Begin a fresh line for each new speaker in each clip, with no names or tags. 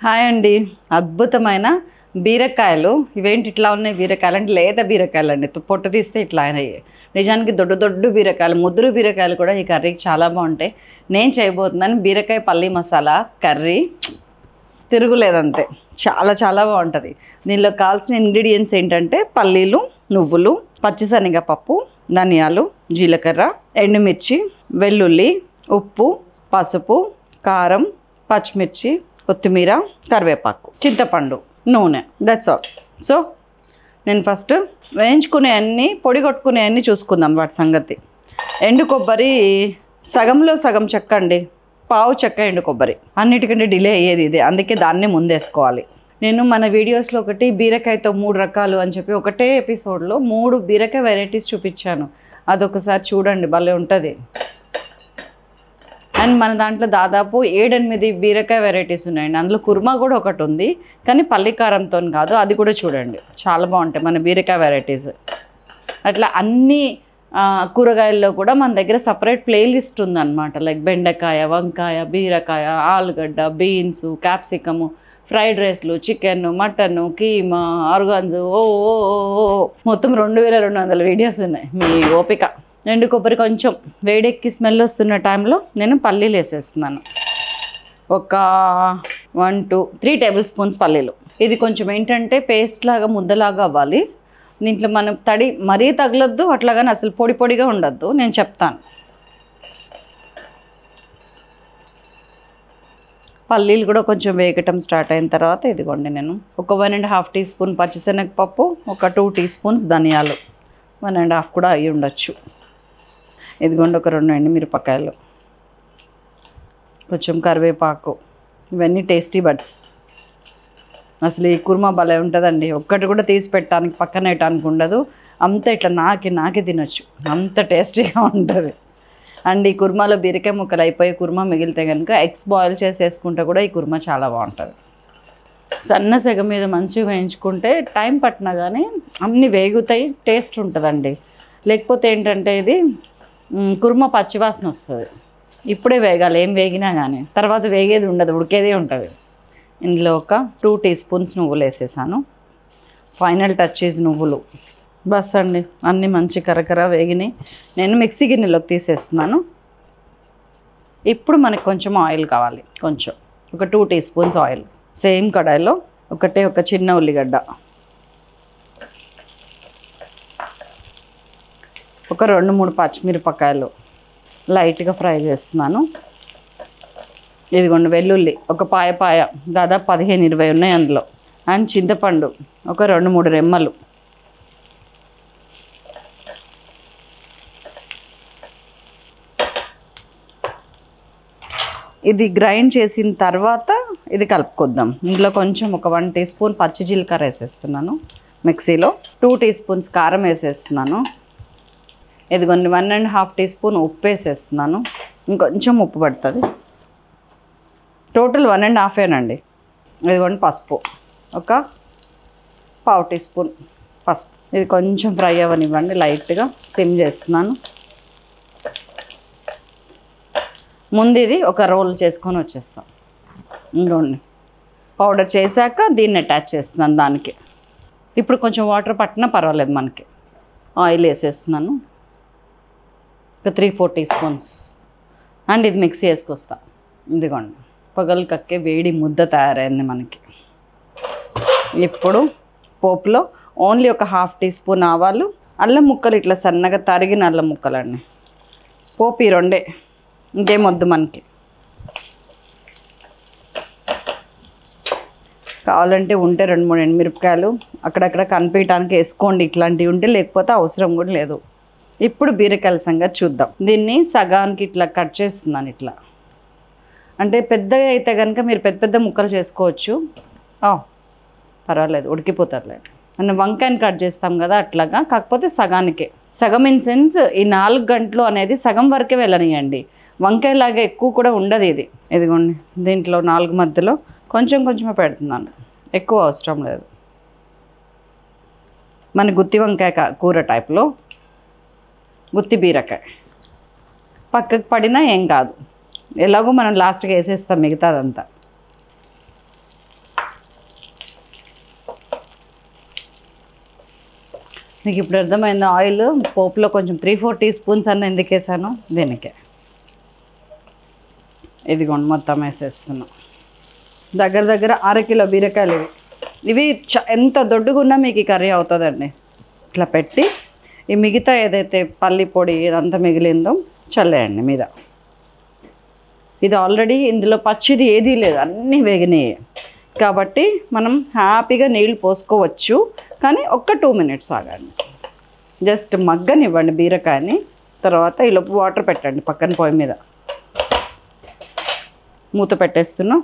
Hi అండి. అద్భుతమైన బీరకాయలు. ఇవేంటి ఇట్లా ఉన్నాయి? బీరకాయలు అంటే లేత బీరకాయలు అండి. పొట్టు తీస్తే ఇట్లా అయినాయి. నిజానికి దొడ్డు దొడ్డు బీరకాయలు, ముద్దురు బీరకాయలు కూడా ఈ కర్రీకి చాలా బాగుంటాయి. నేను చేయబోతున్నాను బీరకాయ పల్లీ మసాలా కర్రీ. తిరుగులేదంతే, చాలా చాలా బాగుంటుంది. దీనిలో కావాల్సిన ఇంగ్రీడియంట్స్ ఏంటంటే పల్లీలు, నువ్వులు, పచ్చిశనగపప్పు, ధనియాలు, జీలకర్ర, ఎండుమిర్చి, వెల్లుల్లి, ఉప్పు, పసుపు, కారం, పచ్చిమిర్చి, కొత్తిమీర, కరివేపాకు, చింతపండు, నూనె. That's all. సో నేను ఫస్ట్ వేయించుకునే అన్నీ, పొడి కొట్టుకునే అన్నీ చూసుకుందాం వాటి సంగతి. ఎండు కొబ్బరి సగంలో సగం చెక్క అండి, పావు చెక్క ఎండు కొబ్బరి. అన్నిటికంటే డిలే అయ్యేది ఇదే, అందుకే దాన్నే ముందేసుకోవాలి. నేను మన వీడియోస్లో ఒకటి బీరకాయతో 3 రకాలు అని చెప్పి ఒకటే ఎపిసోడ్లో 3 బీరకాయ వెరైటీస్ చూపించాను. అదొకసారి చూడండి, భలే ఉంటుంది. అండ్ మన దాంట్లో దాదాపు 7-8 బీరకాయ వెరైటీస్ ఉన్నాయండి. అందులో కుర్మా కూడా ఒకటి ఉంది, కానీ పల్లికారంతో కాదు. అది కూడా చూడండి, చాలా బాగుంటాయి మన బీరకాయ వెరైటీస్. అట్లా అన్ని కూరగాయల్లో కూడా మన దగ్గర సపరేట్ ప్లేలిస్ట్ ఉందన్నమాట. లైక్ బెండకాయ, వంకాయ, బీరకాయ, ఆలుగడ్డ, బీన్స్, క్యాప్సికము, ఫ్రైడ్ రైస్లు, చికెన్, మటన్, కీమా, ఆర్గాన్స్, మొత్తం 2200 వీడియోస్ ఉన్నాయి. మీ ఓపిక. ఎండు కొబ్బరి కొంచెం వేడెక్కి స్మెల్ వస్తున్న టైంలో నేను పల్లీలు వేసేస్తున్నాను. ఒక 1-2-3 టేబుల్ స్పూన్స్ పల్లీలు. ఇది కొంచెం ఏంటంటే పేస్ట్ లాగా, ముద్దలాగా అవ్వాలి. దీంట్లో మనం తడి మరీ తగలొద్దు, అట్లాగానే అసలు పొడి పొడిగా ఉండొద్దు. నేను చెప్తాను. పల్లీలు కూడా కొంచెం వేగటం స్టార్ట్ అయిన తర్వాత ఇదిగోండి, నేను ఒక 1.5 టీ స్పూన్ పచ్చిశనగపప్పు, ఒక 2 టీ స్పూన్స్ ధనియాలు, 1.5 కూడా అయ్యి ఉండొచ్చు. ఇదిగోండి ఒక 2 ఎండుమిరపకాయలు, కొంచెం కరివేపాకు. ఇవన్నీ టేస్టీ బడ్స్. అసలు ఈ కుర్మా భలే ఉంటుందండి. ఒక్కటి కూడా తీసి పెట్టడానికి పక్కన వేయటానికి ఉండదు. అంతా ఇట్లా నాకి తినొచ్చు, అంత టేస్టీగా ఉంటుంది. అండ్ ఈ కుర్మాలో బీరకాయ ముక్కలు అయిపోయి కుర్మా మిగిలితే కనుక ఎగ్స్ బాయిల్ చేసేసుకుంటే కూడా ఈ కుర్మా చాలా బాగుంటుంది. సన్న సెగ మీద మంచిగా వేయించుకుంటే టైం పట్టినా కానీ అన్నీ వేగుతాయి, టేస్ట్ ఉంటుందండి. లేకపోతే ఏంటంటే ఇది కుర్మా పచ్చివాసన వస్తుంది. ఇప్పుడే వేగాలి, ఏం వేగినా కానీ. తర్వాత వేగేది ఉండదు, ఉడికేదే ఉంటుంది. ఇందులో ఒక 2 టీ స్పూన్స్ నువ్వులు వేసేసాను. ఫైనల్ టచ్ చేసి నువ్వులు. బస్ అండి, అన్నీ మంచి కరకర వేగినాయి. నేను మిక్సీ గిన్నెలోకి తీసేస్తున్నాను. ఇప్పుడు మనకు కొంచెం ఆయిల్ కావాలి. కొంచెం ఒక 2 టీ స్పూన్స్ ఆయిల్. సేమ్ కడాయిలో ఒక చిన్న ఉల్లిగడ్డ, ఒక 2-3 పచ్చిమిరపకాయలు లైట్గా ఫ్రై చేస్తున్నాను. ఇదిగోండి వెల్లుల్లి ఒక పాయ, దాదాపు 15-20 ఉన్నాయి అందులో. అండ్ చింతపండు ఒక 2-3 రెమ్మలు. ఇది గ్రైండ్ చేసిన తర్వాత ఇది కలుపుకొద్దాం. ఇందులో కొంచెం ఒక 1 టీ స్పూన్ పచ్చి జీలకర్ర వేసేస్తున్నాను మిక్సీలో. 2 టీ స్పూన్స్ కారం వేసేస్తున్నాను. ఇదిగోండి 1.5 టీ స్పూన్ ఉప్పు వేసేస్తున్నాను. ఇంకొంచెం ఉప్పు పడుతుంది. టోటల్ 1.5 ఇదిగోండి పసుపు ఒక పావు టీ స్పూన్ పసుపు. ఇది కొంచెం ఫ్రై అవ్వనివ్వండి, లైట్గా సిమ్ చేస్తున్నాను. ముందు ఇది ఒక రోల్ చేసుకొని వచ్చేస్తాం. ఇంకోండి పౌడర్ చేశాక దీన్ని అటాచ్ చేస్తున్నాను దానికి. ఇప్పుడు కొంచెం వాటర్ పట్టినా పర్వాలేదు మనకి. ఆయిల్ వేసేస్తున్నాను ఒక 3-4 టీ స్పూన్స్. అండ్ ఇది మిక్సీ వేసుకొస్తా. ఇదిగోండి పగలు కక్కే వేడి ముద్ద తయారైంది మనకి. ఇప్పుడు పోపులో ఓన్లీ ఒక 1/2 టీ స్పూన్ ఆవాలు, అల్లం ముక్కలు, ఇట్లా సన్నగా తరిగిన అల్లం ముక్కలండి. పోపు ఈ 2, ఇంకేం వద్దు మనకి. కావాలంటే ఉంటే 2-3 ఎండుమిరపకాయలు అక్కడక్కడ కనిపించడానికి వేసుకోండి, ఇట్లాంటివి ఉంటే. లేకపోతే అవసరం కూడా లేదు. ఇప్పుడు బీరకాయల సంగతి చూద్దాం. దీన్ని సగానికి ఇట్లా కట్ చేస్తున్నాను. ఇట్లా అంటే పెద్దగా అయితే కనుక మీరు పెద్ద పెద్ద ముక్కలు చేసుకోవచ్చు. పర్వాలేదు, ఉడికిపోతుంది. మనం వంకాయని కట్ చేస్తాం కదా అట్లాగా, కాకపోతే సగానికే. సగం ఇన్ సెన్స్ ఈ 4 గంటలు అనేది సగం వరకే వెళ్ళనియండి. వంకాయలాగా ఎక్కువ కూడా ఉండదు ఇది. ఇదిగోండి దీంట్లో 4 మధ్యలో కొంచెం కొంచెమే పెడుతున్నాను, ఎక్కువ అవసరం లేదు. మన గుత్తి వంకాయ కూర టైప్లో గుత్తి బీరకాయ పక్కకు పడినా ఏం కాదు. ఎలాగో మనం లాస్ట్గా వేసేస్తాం మిగతాదంతా. మీకు ఇప్పుడు అర్థమైంది ఆయిల్ పోపులో కొంచెం 3-4 టీ స్పూన్స్ అన్న ఎందుకు వేసాను దీనికే. ఇదిగోండి మొత్తం వేసేస్తున్నాం. దగ్గర దగ్గర 1/2 కిలో బీరకాయలు ఇవి ఎంత దొడ్డుగా ఉన్నా మీకు ఈ కర్రీ అవుతుందండి. ఇట్లా పెట్టి ఈ మిగతా ఏదైతే పల్లి పొడి ఇదంతా మిగిలిందో చల్లేయండి మీద. ఇది ఆల్రెడీ ఇందులో పచ్చిది ఏదీ లేదు, అన్నీ వేగినాయి కాబట్టి మనం హ్యాపీగా నీళ్ళు పోసుకోవచ్చు. కానీ ఒక్క 2 మినిట్స్ ఆగండి, జస్ట్ మగ్గనివ్వండి బీరకాయని. తర్వాత ఈలోపు వాటర్ పెట్టండి పక్కన పొయ్యి మీద. మూత పెట్టేస్తున్నాం.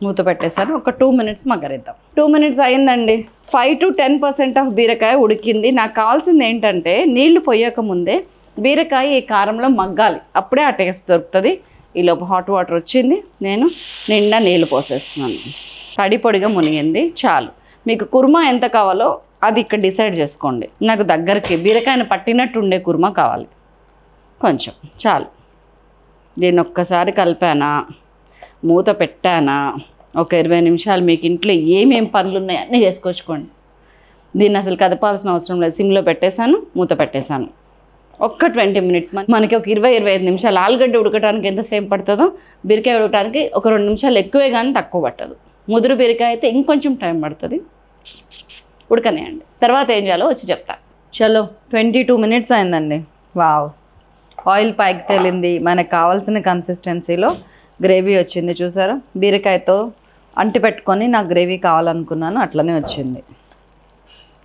మూత పెట్టేసాను. ఒక 2 మినిట్స్ మగ్గరిద్దాం. 2 మినిట్స్ అయిందండి. 5 to 10% ఆఫ్ బీరకాయ ఉడికింది. నాకు కావాల్సింది ఏంటంటే నీళ్లు పోయక ముందే బీరకాయ ఈ కారంలో మగ్గాలి, అప్పుడే ఆ టేస్ట్ దొరుకుతుంది. ఈలోపు హాట్ వాటర్ వచ్చింది, నేను నిండా నీళ్ళు పోసేస్తున్నాను. తడి పొడిగా మునిగింది, చాలు. మీకు కుర్మా ఎంత కావాలో అది ఇక్కడ డిసైడ్ చేసుకోండి. నాకు దగ్గరికి బీరకాయను పట్టినట్టు ఉండే కుర్మా కావాలి, కొంచెం చాలు. దీన్ని ఒక్కసారి కలిపానా, మూత పెట్టానా, ఒక 20 నిమిషాలు మీకు ఇంట్లో ఏమేమి పనులు ఉన్నాయో అన్నీ చేసుకొచ్చుకోండి. దీన్ని అసలు కదపాల్సిన అవసరం లేదు. సిమ్లో పెట్టేశాను, మూత పెట్టేశాను. ఒక్క 20 మినిట్స్, మనకి ఒక 20-25 నిమిషాలు. ఆలుగడ్డ ఉడకడానికి ఎంతసేపు పడుతుందో బీరకాయ ఉడకడానికి ఒక 2 నిమిషాలు ఎక్కువే కానీ తక్కువ పట్టదు. ముదురు బీరకాయ అయితే ఇంకొంచెం టైం పడుతుంది. ఉడకనేయండి. తర్వాత ఏం చేయాలో వచ్చి చెప్తా. చలో 22 మినిట్స్ అయిందండి. వావ్, ఆయిల్ పైకి తేలింది. మనకు కావాల్సిన కన్సిస్టెన్సీలో గ్రేవీ వచ్చింది. చూసారా, బీరకాయతో అంటి పెట్టుకొని నాకు గ్రేవీ కావాలనుకున్నాను, అట్లనే వచ్చింది.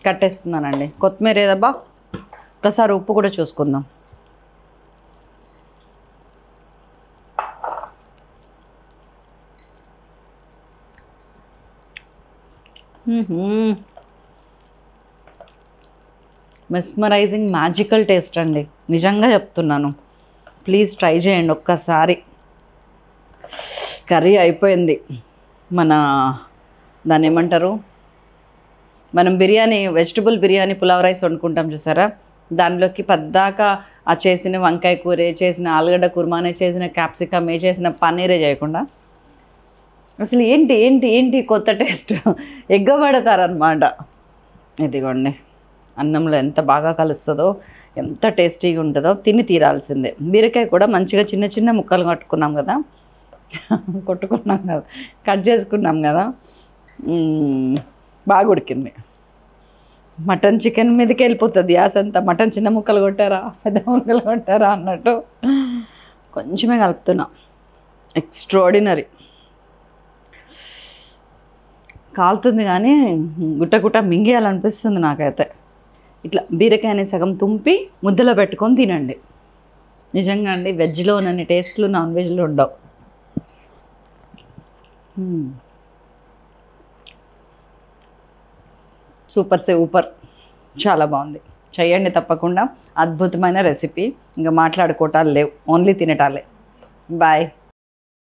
కట్టేస్తున్నానండి. కొత్తిమీర ఏదబ్బా, ఒకసారి ఉప్పు కూడా చూసుకుందాం. మెస్మరైజింగ్ మ్యాజికల్ టేస్ట్ అండి, నిజంగా చెప్తున్నాను. ప్లీజ్ ట్రై చేయండి ఒక్కసారి. కర్రీ అయిపోయింది. దాన్ని ఏమంటారు, మనం బిర్యానీ, వెజిటబుల్ బిర్యానీ, పులావ్ రైస్ వండుకుంటాం చూసారా, దానిలోకి పద్దాక ఆ చేసిన వంకాయ కూరే, చేసిన ఆలుగడ్డ కుర్మానే, చేసిన క్యాప్సికమే, చేసిన పన్నీరే చేయకుండా అసలు ఏంటి ఏంటి ఏంటి కొత్త టేస్ట్ ఎగ్గబడతారనమాట. ఇదిగోండి, అన్నంలో ఎంత బాగా కలుస్తుందో, ఎంత టేస్టీగా ఉంటుందో తిని తీరాల్సిందే. బీరకాయ కూడా మంచిగా చిన్న చిన్న ముక్కలు కొట్టుకున్నాం కదా, కట్ చేసుకున్నాం కదా, బాగా ఉడికింది. మటన్ చికెన్ మీదకి వెళ్ళిపోతుంది యాసంతా. మటన్ చిన్న ముక్కలు కొట్టారా, పెద్ద ముక్కలు కొట్టారా అన్నట్టు కొంచెమే కలుపుతున్నా. ఎక్స్ట్రాడినరీ. కాలుతుంది కానీ గుట్ట మింగేయాలనిపిస్తుంది నాకైతే. ఇట్లా బీరకాయని సగం తుంపి ముద్దలో పెట్టుకొని తినండి. నిజంగా అండి, వెజ్లో ఉన్నన్ని టేస్ట్లు నాన్ వెజ్లో ఉండవు. సూపర్, చాలా బాగుంది. చేయండి తప్పకుండా. అద్భుతమైన రెసిపీ. ఇంకా మాట్లాడుకోవటాలు లేవు, ఓన్లీ తినటాలే. బాయ్.